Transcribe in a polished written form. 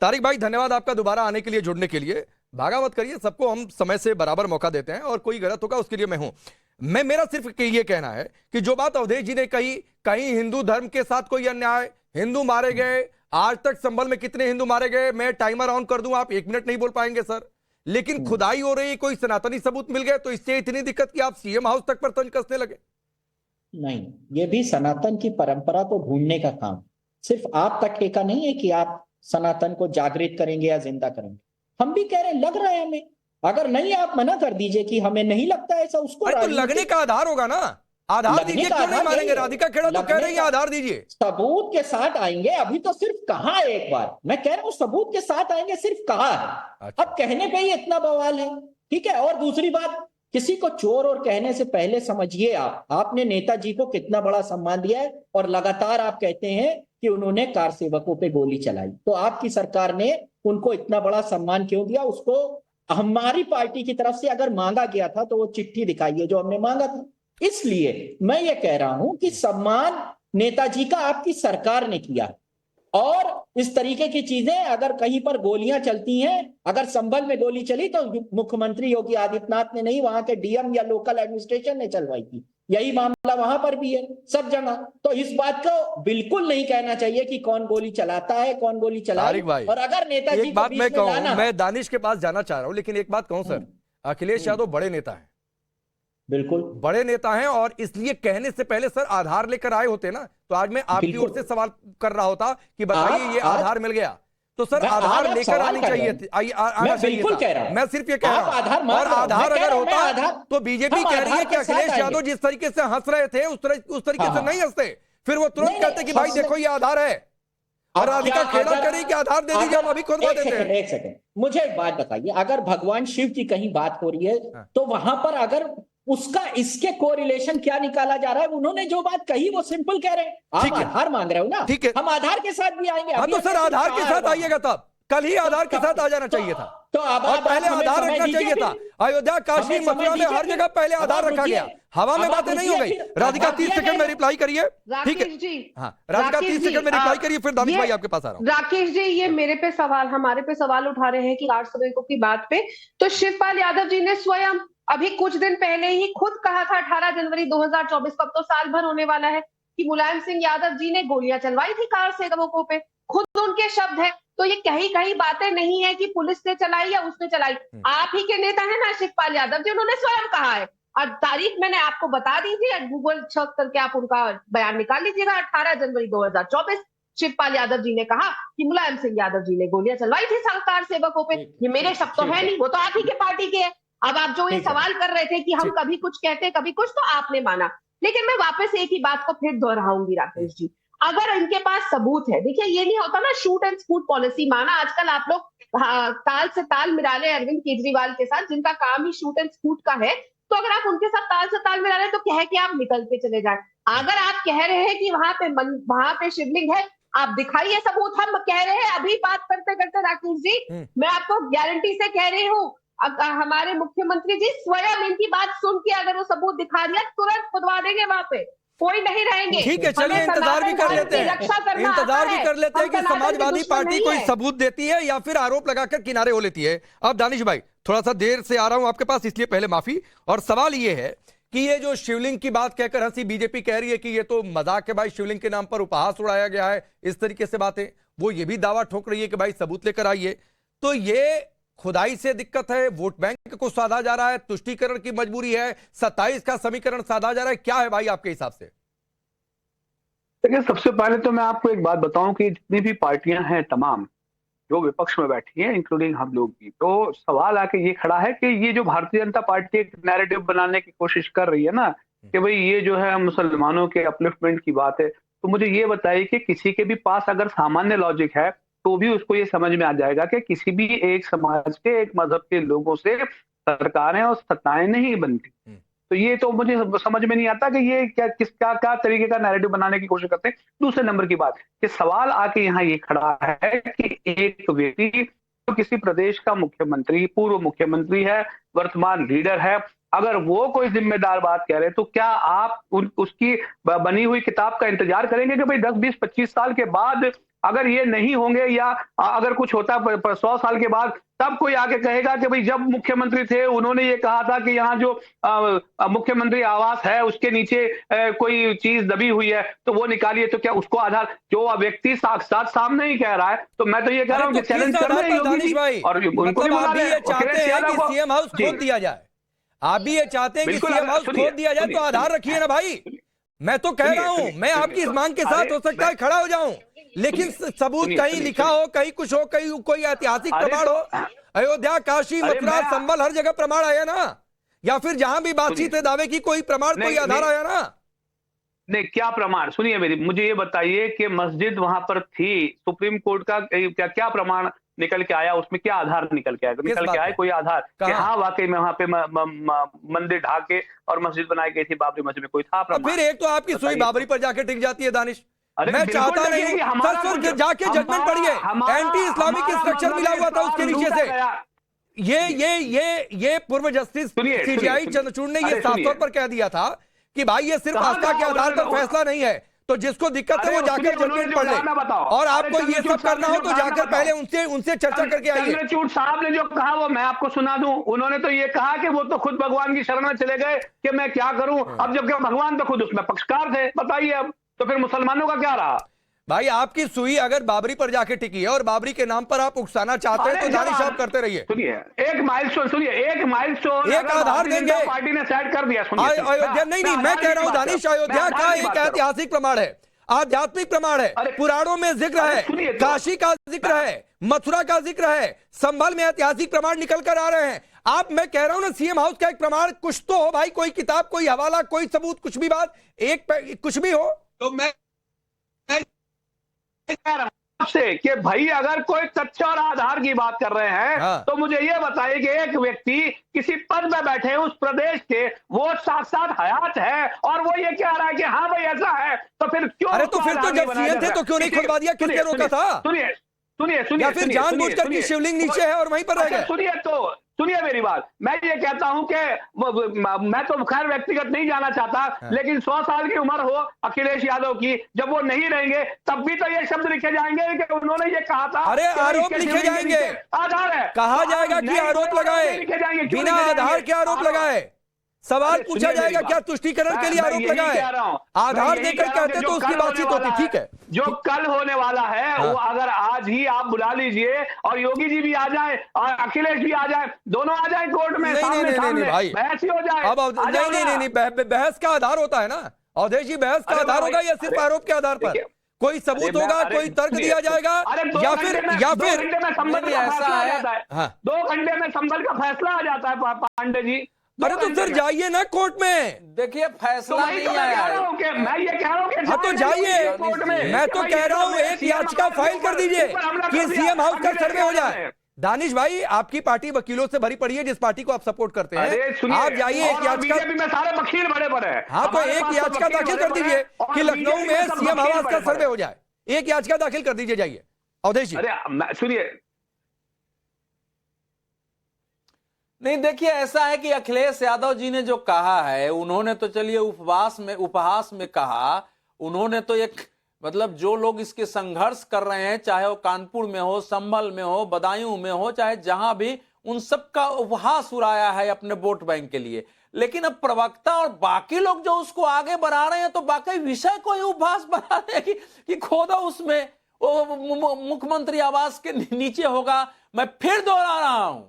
तारिक भाई, धन्यवाद आपका दोबारा आने के लिए, जुड़ने के लिए। भागा मत करिए, सबको हम समय से बराबर मौका देते हैं और कोई गलत होगा उसके लिए मैं हूं। मेरा सिर्फ ये कहना है कि जो बात अवधेश जी ने कही, कहीं हिंदू धर्म के साथ कोई अन्याय, हिंदू मारे गए, आज तक संभल में कितने हिंदू मारे गए, मैं टाइमर ऑन कर दूं, आप 1 मिनट नहीं बोल पाएंगे सर। लेकिन खुदाई हो रही, कोई सनातनी सबूत मिल गए तो इससे इतनी दिक्कत कि आप सीएम हाउस तक पर तंज कसने लगे। नहीं, ये भी सनातन की परंपरा को ढूंढने का काम, सिर्फ आपका ठेका नहीं है कि आप सनातन को जागृत करेंगे या जिंदा करेंगे। हम भी कह रहे हैं, लग रहा है हमें। अगर नहीं, आप मना कर दीजिए कि हमें नहीं लगता ऐसा, उसको अरे तो लगने का आधार होगा ना, आधार दीजिए, क्यों नहीं मानेंगे? राधिका खेड़ा तो कह रही है आधार दीजिए। सबूत के साथ आएंगे, अभी तो सिर्फ कहा है एक बार, मैं कह रहा हूं सबूत के साथ आएंगे, सिर्फ कहा है। अच्छा। अब कहने पे ही इतना बवाल है, ठीक है। और दूसरी बात, किसी को चोर और कहने से पहले समझिए आपने नेताजी को कितना बड़ा सम्मान दिया है, और लगातार आप कहते हैं कि उन्होंने कार सेवकों पे गोली चलाई, तो आपकी सरकार ने उनको इतना बड़ा सम्मान क्यों दिया? उसको हमारी पार्टी की तरफ से अगर मांगा गया था तो वो चिट्ठी दिखाइए जो हमने मांगा था। इसलिए मैं ये कह रहा हूं कि सम्मान नेताजी का आपकी सरकार ने किया, और इस तरीके की चीजें, अगर कहीं पर गोलियां चलती हैं, अगर संभल में गोली चली तो मुख्यमंत्री योगी आदित्यनाथ ने नहीं, वहां के डीएम या लोकल एडमिनिस्ट्रेशन ने चलवाई थी। यही मामला वहां पर भी है, सब जगह। तो इस बात को बिल्कुल नहीं कहना चाहिए कि कौन गोली चलाता है, कौन गोली चलाई। और अगर नेताजी एक बात मैं कहूं, मैं दानिश के पास जाना चाह रहा हूं, लेकिन एक बात कहूं सर, अखिलेश यादव बड़े नेता हैं, बिल्कुल बड़े नेता हैं, और इसलिए कहने से पहले सर आधार लेकर आए होते ना, तो आज मैं आपकी ओर से सवाल कर रहा होता कि बताइए ये आधार मिल गया तो सर आधार लेकर आनी चाहिए थी, आना चाहिए था। मैं सिर्फ ये कह रहा हूं, और आधार अगर होता तो बीजेपी कह रही है कि अखिलेश यादव जिस तरीके से हंस रहे थे उस तरीके से नहीं हंसते, फिर वो तुरंत कहते कि भाई देखो ये आधार है, और राधिका खेड़ा कह रही कि आधार दे दीजिए, हम अभी खुदवा देते हैं। एक सेकंड, मुझे एक बात बताइए, अगर भगवान शिव की कहीं बात हो रही है तो वहां पर अगर उसका इसके कोरिलेशन क्या निकाला जा रहा है? उन्होंने जो बात कही वो सिंपल कह रहे हैं, आप आधार मांग रहे हो ना, ठीक है, हम आधार के साथ भी आएंगे। हाँ तो सर आधार के साथ आइएगा, तब कल ही आधार के साथ आ जाना चाहिए था, तो अब और पहले आधार रखना चाहिए था। अयोध्या, काशी, मथुरा में हर जगह पहले आधार रखा गया, हवा में बातें नहीं हो गई। राधिका 30 सेकंड में रिप्लाई करिए, ठीक है? हाँ राधिका 30 सेकंड में रिप्लाई करिए, फिर दानिश भाई आपके पास आ रहा हूँ। राकेश जी, ये मेरे पे सवाल, हमारे पे सवाल उठा रहे हैं कि कार सवेकों की बात पे, तो शिवपाल यादव जी ने स्वयं अभी कुछ दिन पहले ही खुद कहा था 18 जनवरी 2024 को, अब तो साल भर होने वाला है, कि मुलायम सिंह यादव जी ने गोलियां चलवाई थी कार सेवकों पे, खुद उनके शब्द है। तो ये कहीं कहीं बातें नहीं है कि पुलिस ने चलाई या उसने चलाई, आप ही के नेता है ना शिवपाल यादव जी, उन्होंने स्वयं कहा है, और तारीख मैंने आपको बता दी थी, गूगल सर्च करके आप उनका बयान निकाल लीजिएगा। 18 जनवरी 2024 शिवपाल यादव जी ने कहा कि मुलायम सिंह यादव जी ने गोलियां चलवाई थी कार सेवकों पे। ये मेरे शब्द तो है नहीं, वो तो आप ही के पार्टी के है। अब आप जो ये सवाल कर रहे थे कि हम कभी कुछ कहते कभी कुछ, तो आपने माना, लेकिन मैं वापस एक ही बात को फिर दोहराऊंगी राकेश जी, अगर इनके पास सबूत है, देखिए ये नहीं होता ना शूट एंड स्कूट पॉलिसी, माना आजकल आप लोग ताल से ताल मिला ले अरविंद केजरीवाल के साथ, जिनका काम ही शूट एंड स्कूट का है, तो अगर आप उनके साथ ताल से ताल मिला रहे तो कह के आप निकल के चले जाए। अगर आप कह रहे हैं कि वहां पे शिवलिंग है, आप दिखाइए सबूत। हम कह रहे हैं अभी बात करते करते राकेश जी, मैं आपको गारंटी से कह रही हूँ, हमारे मुख्यमंत्री जी स्वयं इनकी बात सुन के अगर वो सबूत दिखा दिया, तुरंत खुदवा देंगे, वहां पे कोई नहीं रहेंगे। ठीक है, चलिए इंतजार भी कर लेते हैं, इंतजार भी कर लेते हैं कि समाजवादी पार्टी कोई सबूत देती है या फिर आरोप लगाकर किनारे हो लेती है। अब दानिश भाई, थोड़ा सा देर से आ रहा हूं आपके पास, इसलिए पहले माफी। और सवाल ये है कि ये जो शिवलिंग की बात कहकर हंसी बीजेपी कह रही है कि ये तो मजाक है भाई, शिवलिंग के नाम पर उपहास उड़ाया गया है, इस तरीके से बातें, वो ये भी दावा ठोक रही है कि भाई सबूत लेकर आइए। तो ये खुदाई से दिक्कत है, वोट बैंक को साधा जा रहा है, तुष्टीकरण की मजबूरी है, 27 का समीकरण साधा जा रहा है, क्या है भाई आपके हिसाब से? देखिए, सबसे पहले तो मैं आपको एक बात बताऊं कि जितनी भी पार्टियां हैं तमाम जो विपक्ष में बैठी हैं, इंक्लूडिंग हम लोग भी, तो सवाल आके ये खड़ा है कि ये जो भारतीय जनता पार्टी एक नैरेटिव बनाने की कोशिश कर रही है ना, कि भाई ये जो है मुसलमानों के अपलिफ्टमेंट की बात है, तो मुझे ये बताइए कि किसी के भी पास अगर सामान्य लॉजिक है तो भी उसको ये समझ में आ जाएगा कि किसी भी एक समाज के, एक मजहब के लोगों से सरकारें और सत्ताएं नहीं बनती। तो ये तो मुझे समझ में नहीं आता कि ये क्या तरीके का नैरेटिव बनाने की कोशिश करते हैं। दूसरे नंबर की बात कि सवाल आके यहाँ ये खड़ा है कि एक व्यक्ति तो किसी प्रदेश का मुख्यमंत्री, पूर्व मुख्यमंत्री है, वर्तमान लीडर है, अगर वो कोई जिम्मेदार बात कह रहे हैं तो क्या आप उसकी बनी हुई किताब का इंतजार करेंगे कि भाई 10, 20, 25 साल के बाद अगर ये नहीं होंगे या अगर कुछ होता 100 साल के बाद, तब कोई आके कहेगा कि भाई जब मुख्यमंत्री थे उन्होंने ये कहा था कि यहाँ जो मुख्यमंत्री आवास है उसके नीचे कोई चीज दबी हुई है तो वो निकालिए, तो क्या उसको आधार जो व्यक्ति साक्षात सामने ही कह रहा है, तो मैं तो ये कह रहा हूँ कि चैलेंज कर रहे हैं योगी जी, और उनको भी आप भी ये बुला चाहते हैं कि सीएम हाउस खोद दिया जाए, आप भी ये चाहते हैं कि सीएम हाउस खोद दिया जाए, तो आधार रखिए ना भाई। मैं तो कह रहा हूं, मैं आपकी इस मांग के साथ हो सकता है खड़ा हो जाऊं, लेकिन सबूत कहीं लिखा हो, कहीं कुछ हो, कहीं कोई ऐतिहासिक प्रमाण हो। अयोध्या, काशी, मथुरा, संबल, हर जगह प्रमाण आया ना, या फिर जहां भी बातचीत है दावे की कोई प्रमाण, कोई आधार आया ना? नहीं, क्या प्रमाण? सुनिए मेरी, मुझे ये बताइए कि मस्जिद वहां पर थी, सुप्रीम कोर्ट का क्या क्या प्रमाण निकल के आया, उसमें क्या आधार निकल के आया? निकल के आया कोई आधार कि हाँ वाकई में वहां पे मंदिर ढा के और मस्जिद बनाई गई थी, बाबरी मस्जिद में कोई था प्रमाण? फिर एक तो आपकी सुई बाबरी पर जाके टिक जाती है दानिश। मैं चाहता नहीं हूं सर, जाके जजमेंट पढ़िए, एंटी इस्लामिक स्ट्रक्चर मिला हुआ था उसके नीचे से। ये पूर्व जस्टिस सीजीआई चंद्रचूड़ ने ये साफ तौर पर कह दिया था कि भाई ये सिर्फ आस्था के आधार पर फैसला नहीं है, तो जिसको दिक्कत है वो जाकर जजमेंट पढ़ ले, और आपको ये सब करना हो तो जाकर पहले उनसे चर्चा करके आइए। चंद्रचूड़ साहब ने जो कहा वो मैं आपको सुना दूं। उन्होंने तो ये कहा कि वो तो खुद भगवान की शरण में चले गए कि मैं क्या करूं, अब जबकि भगवान तो खुद उसमें पक्षकार थे। बताइए अब तो फिर मुसलमानों का क्या रहा? भाई आपकी सुई अगर बाबरी पर जाके टिकी है और बाबरी के नाम पर आप उकसाना चाहते हैं तो दानिश आप करते रहिए। सुनिए एक माइलस्टोन, एक आधार देंगे, पार्टी ने सेट कर दिया। अयोध्या नहीं, मैं कह रहा हूं दानिश, अयोध्या का एक ऐतिहासिक प्रमाण है, आध्यात्मिक प्रमाण है, पुराणों में जिक्र है, काशी का जिक्र है, मथुरा का जिक्र है, संभल में ऐतिहासिक प्रमाण निकल कर आ रहे हैं। आप, मैं कह रहा हूं ना, सीएम हाउस का एक प्रमाण कुछ तो हो भाई, कोई किताब, कोई हवाला, कोई सबूत, कुछ भी बात, कुछ भी हो। तो मैं कह रहा हूं आपसे कि भाई अगर कोई तथ्य और आधार की बात कर रहे हैं तो मुझे ये बताइए कि एक व्यक्ति किसी पद में बैठे उस प्रदेश के, वो साथ हयात है और वो ये कह रहा है कि हाँ भाई ऐसा है, तो फिर क्यों? अरे तो फिर तो जब सीएम थे तो क्यों नहीं खुलवा दिया? किसने रोका था? सुनिए या फिर जानबूझकर की शिवलिंग नीचे है और वहीं पर रह गए? सुनिए मेरी बात, मैं ये कहता हूं कि मैं तो खैर व्यक्तिगत नहीं जाना चाहता, लेकिन 100 साल की उम्र हो अखिलेश यादव की, जब वो नहीं रहेंगे तब भी तो ये शब्द लिखे जाएंगे कि उन्होंने ये कहा था। अरे आरोप लिखे जाएंगे, आधार है, कहा जाएगा कि आरोप लगाए, बिना आधार के आरोप लगाए, सवाल पूछा जाएगा क्या तुष्टीकरण के लिए आरोप लगाए, आधार देकर कहते तो उसकी बातचीत होती। ठीक है, जो कल होने वाला है वो अगर आज ही आप बुला लीजिए और योगी जी भी आ जाए और अखिलेश भी आ जाए, दोनों आ जाए कोर्ट में, नहीं भाई, बहस ही हो जाए। अब नहीं, बहस का आधार होता है ना अवधेश जी, बहस का आधार होगा या सिर्फ आरोप के आधार पर? कोई सबूत होगा, कोई तर्क दिया जाएगा, या फिर ऐसा है 2 घंटे में संभल का फैसला आ जाता है पांडे जी। अरे तो फिर जाइए ना कोर्ट में, देखिए फैसला नहीं आया है। मैं ये कह रहा हूँ कि हाँ तो जाइए, मैं तो कह रहा हूँ एक याचिका फाइल कर दीजिए कि सीएम हाउस का सर्वे हो जाए। दानिश भाई, आपकी पार्टी वकीलों से भरी पड़ी है, जिस पार्टी को आप सपोर्ट करते हैं, आप जाइए एक याचिका में सारे वकील बड़े बड़े हैं। हाँ तो एक याचिका दाखिल कर दीजिए कि लखनऊ में सीएम आवास का सर्वे हो जाए, एक याचिका दाखिल कर दीजिए, जाइए अवधेश जी। अरे सुनिए, नहीं देखिए ऐसा है कि अखिलेश यादव जी ने जो कहा है, उन्होंने तो चलिए उपहास में कहा, उन्होंने तो एक मतलब जो लोग इसके संघर्ष कर रहे हैं, चाहे वो कानपुर में हो, संभल में हो, बदायूं में हो, चाहे जहां भी, उन सब का उपहास उड़ाया है अपने वोट बैंक के लिए। लेकिन अब प्रवक्ता और बाकी लोग जो उसको आगे बढ़ा रहे हैं तो बाकी विषय को ही उपहास बना रहे हैं कि खोदो उसमें वो मुख्यमंत्री आवास के नीचे होगा। मैं फिर दोहरा रहा हूं,